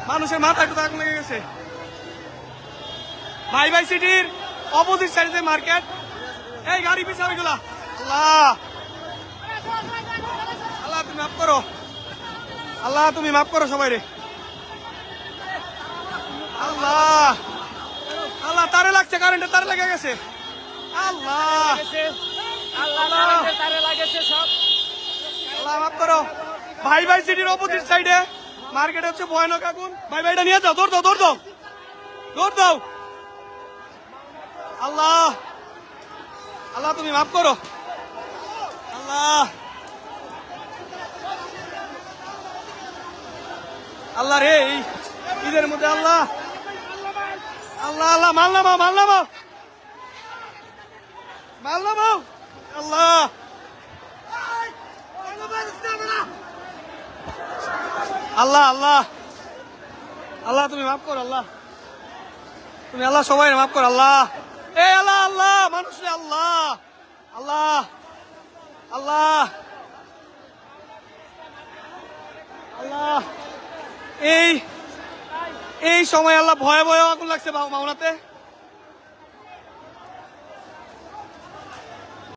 মানুষের মাথা একটু আগুন লেগে গেছে। ভাই ভাই সিটির অপোজিট সাইডে মার্কেট। এই গাড়ি পিছাবে গুলা। আল্লাহ আল্লাহ তুমি মাফ করো, আল্লাহ তুমি মাফ করো সবাই রে। আল্লাহ আল্লাহ তারে লাগছে, কারেন্টের তারে লেগে গেছে। আল্লাহ আল্লাহ মাফ করো। ভাই ভাই সিটির অপোজিট সাইডে মার্কেট হচ্ছে ভয়ানক আগুন। ভাই ভাইটা নিয়ে যাও, দৌড় দাও দৌড় দাও দৌড় দাও। আল্লাহ আল্লাহ তুমি মাফ করো। আল্লাহ আল্লাহ রে, এই ঈদের মধ্যে আল্লাহ আল্লাহ আল্লাহ মাল নামাও মাল নামাও মাল নামাও। আল্লাহ আল্লাহ আল্লাহ আল্লাহ তুমি মাফ করো। আল্লাহ তুমি আল্লাহ সবাই মাফ করো। আল্লাহ এ আল্লাহ আল্লাহ মানুষ রে। আল্লাহ আল্লাহ আল্লাহ আল্লাহ এই এই সময় আল্লাহ ভয়ে ভয়ে আগুন লাগছে মাওনাতে।